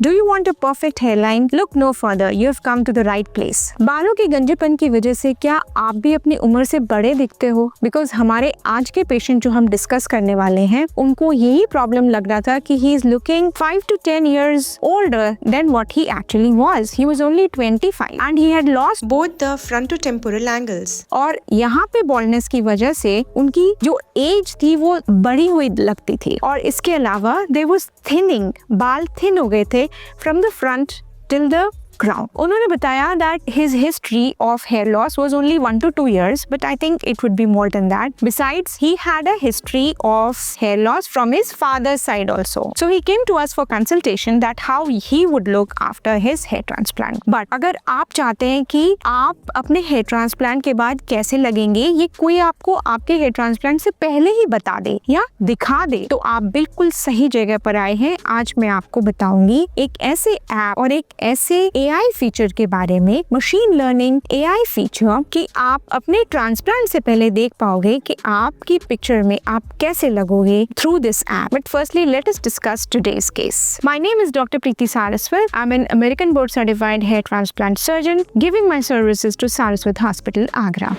Do you want a perfect hairline? Look no further. You have come to the right place. बालों के गंजेपन की वजह से क्या आप भी अपनी उम्र से बड़े दिखते हो? बिकॉज हमारे आज के पेशेंट जो हम डिस्कस करने वाले हैं उनको यही प्रॉब्लम लग रहा था कि he is looking 5 to 10 years older than what he actually was. He was only 25 and he had lost both the frontotemporal angles. और यहाँ पे बॉल्डनेस की वजह से उनकी जो एज थी वो बड़ी हुई लगती थी और इसके अलावा there was thinning. बाल थिन हो गए थे from the front till the ground. उन्होंने बताया that his history of hair loss was only 1 to 2 years, but I think it would be more than that. Besides, he had a history of hair loss from his father's side also. So he came to us for consultation that how he would look after his hair transplant. But अगर आप चाहते हैं कि आप अपने hair transplant के बाद कैसे लगेंगे ये कोई आपको आपके hair transplant से पहले ही बता दे या दिखा दे तो आप बिल्कुल सही जगह पर आए हैं। आज मैं आपको बताऊंगी एक ऐसे ऐप और एक ऐसे AI फीचर के बारे में, मशीन लर्निंग AI फीचर कि आप अपने ट्रांसप्लांट से पहले देख पाओगे कि आपकी पिक्चर में आप कैसे लगोगे through this app. But firstly let us discuss today's case. My name is doctor Preeti Saraswat. I am an American board certified hair transplant surgeon giving my services to Saraswat hospital Agra.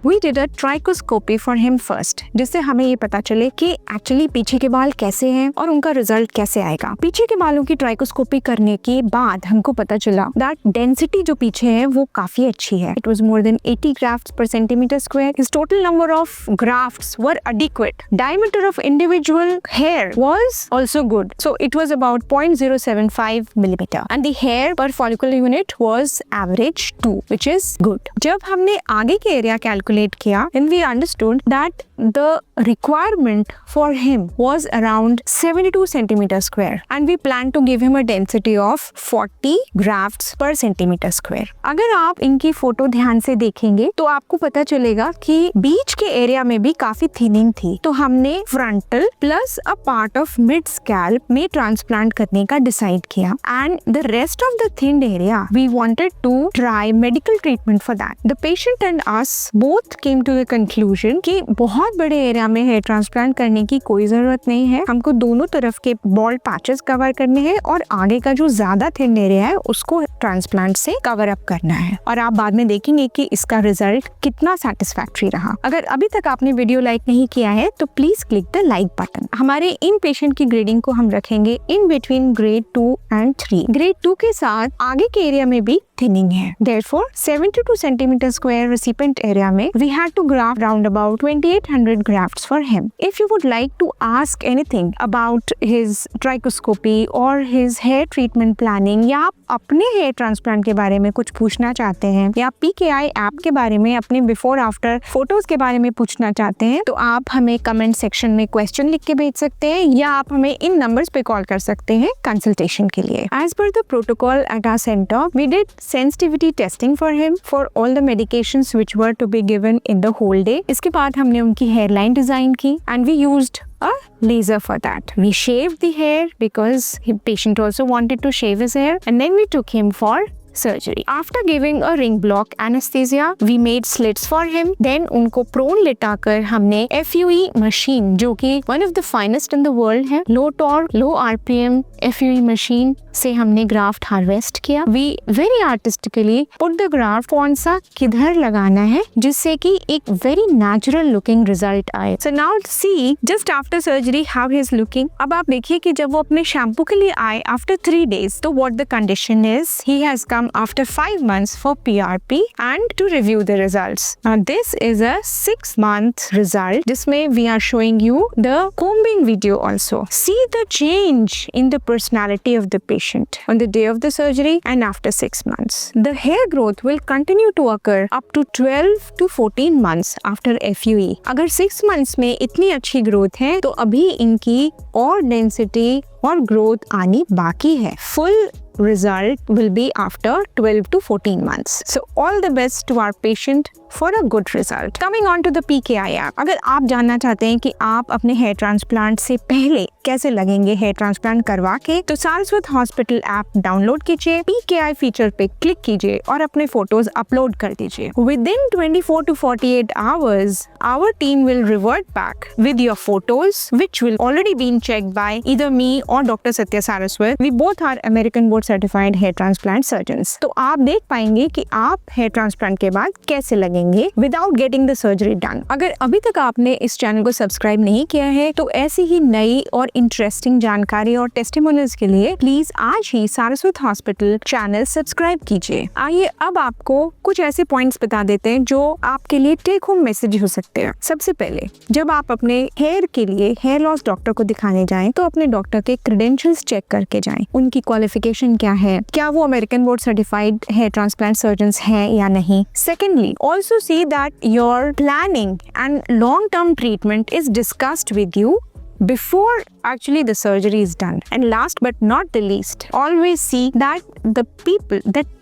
We did a trichoscopy for him first, जिससे हमें ये पता चले कि actually पीछे के बाल कैसे हैं और उनका रिजल्ट कैसे आएगा। पीछे के बालों की ट्राइकोस्कोपी करने के बाद हमको पता चला दैट डेंसिटी जो पीछे है वो काफी अच्छी है। It was more than 80 grafts per centimeter square. His total number of grafts were adequate. Diameter of individual hair was also good. So it was about 0.075 millimeter. And the hair per follicular unit was average 2, which is good. जब हमने आगे के area calculate किया, and we understood that the requirement for him was around 72 centimeter square and we plan to give him a density of 40 grafts per centimeter square. अगर आप इनकी photo ध्यान से देखेंगे तो आपको पता चलेगा कि बीच के एरिया में भी काफी थिनिंग थी, तो हमने frontal plus a part of mid scalp में ट्रांसप्लांट करने का डिसाइड किया and the rest of the thinned area we wanted to try medical treatment for that. The patient and us both came to the conclusion कि बहुत बड़े area में hair transplant करने की कोई जरूरत नहीं है, हमको दोनों तरफ के बॉल्ड पैचेस कवर करने हैं और आगे का जो ज्यादा थिन एरिया है उसको ट्रांसप्लांट से कवर अप करना है और आप बाद में देखेंगे कि इसका रिजल्ट कितना सेटिस्फैक्टरी रहा। अगर अभी तक आपने वीडियो लाइक नहीं किया है तो please click the like button. हमारे इन पेशेंट की ग्रेडिंग को हम रखेंगे in between grade 2 and 3। Grade 2 के साथ आगे के एरिया में भी थिनिंग है। Therefore, 72 centimeter square recipient area में we had to graft round about 2800 grafts for him. If you would like to ask anything about his trichoscopy or his hair treatment planning या आप अपने hair transplant के बारे में कुछ पूछना चाहते हैं या PKI ऐप के बारे में अपने बिफोर आफ्टर फोटोज के बारे में पूछना चाहते हैं तो आप हमें कमेंट सेक्शन में क्वेश्चन लिख के भेज सकते हैं या आप हमें इन नंबर्स पे कॉल कर सकते हैं कंसल्टेशन के लिए। As per the protocol at our center, we did sensitivity testing for him for all the medications which were to be given in the whole day. इसके बाद हमने उनकी hairline डिजाइन की and we used a laser for that. We shaved the hair because the patient also wanted to shave his hair and then we took him for surgery. After giving a ring block anesthesia, we made slits for him. Then उनको prone लिटाकर हमने FUE machine जो कि one of the finest in the world है, low torque, low RPM FUE machine से हमने graft harvest किया। We very artistically put the graft कौन सा किधर लगाना है जिससे कि एक very natural looking result आए। So now see just after surgery how he is looking. अब आप देखिए कि जब वो अपने शैम्पू के लिए आए after 3 days तो what the condition is, he has come after 5 months for PRP and to review the results. Now this is a 6-month result जिसमें we are showing you the combing video also. See the change in the personality of the patient on the day of the surgery and after 6 months. The hair growth will continue to occur up to 12 to 14 months after FUE. अगर 6 months में इतनी अच्छी growth है तो अभी इनकी और density और ग्रोथ आनी बाकी है। Full result will be after 12 to 14 months. So all the best to our patient. for a good result. Coming on to the PKI app. अगर आप जानना चाहते हैं कि आप अपने हेयर ट्रांसप्लांट से पहले कैसे लगेंगे हेयर ट्रांसप्लांट करवा के, तो सारस्वत हॉस्पिटल ऐप डाउनलोड कीजिए, PKI फीचर पे क्लिक कीजिए और अपने फोटोज अपलोड कर दीजिए। Within 24 to 48 hours, our team will revert back with your photos, which will already been checked by either me or Dr. Satya Saraswat. We both are American board certified hair transplant surgeons. तो आप देख पाएंगे कि आप hair transplant के बाद कैसे लगेंगे without getting the surgery done. अगर अभी तक आपने इस चैनल को सब्सक्राइब नहीं किया है तो ऐसी ही नई और इंटरेस्टिंग जानकारी और टेस्टिमोनियल्स के लिए प्लीज आज ही सारस्वत हॉस्पिटल चैनल सब्सक्राइब कीजिए। आइए अब आपको कुछ ऐसे पॉइंट्स बता देते हैं जो आपके लिए टेक होम मैसेज हो सकते हैं। सबसे पहले, जब आप अपने हेयर के लिए हेयर लॉस डॉक्टर को दिखाने जाएं तो अपने डॉक्टर के क्रेडेंशियल्स चेक करके जाएं। उनकी क्वालिफिकेशन क्या है, क्या वो American board certified hair transplant surgeons हैं या नहीं। Secondly, also see that your planning and long term treatment is discussed with you before actually the surgery is done. And last but not the least, always see that the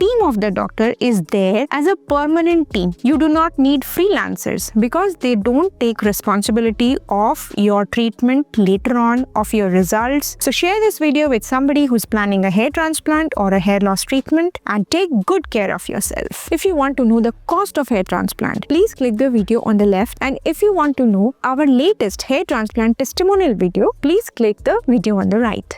team of the doctor is there as a permanent team. You do not need freelancers because they don't take responsibility of your treatment later on, of your results. So share this video with somebody who's planning a hair transplant or a hair loss treatment and take good care of yourself. If you want to know the cost of hair transplant, please click the video on the left. And if you want to know our latest hair transplant testimonial video, please click the video on the right.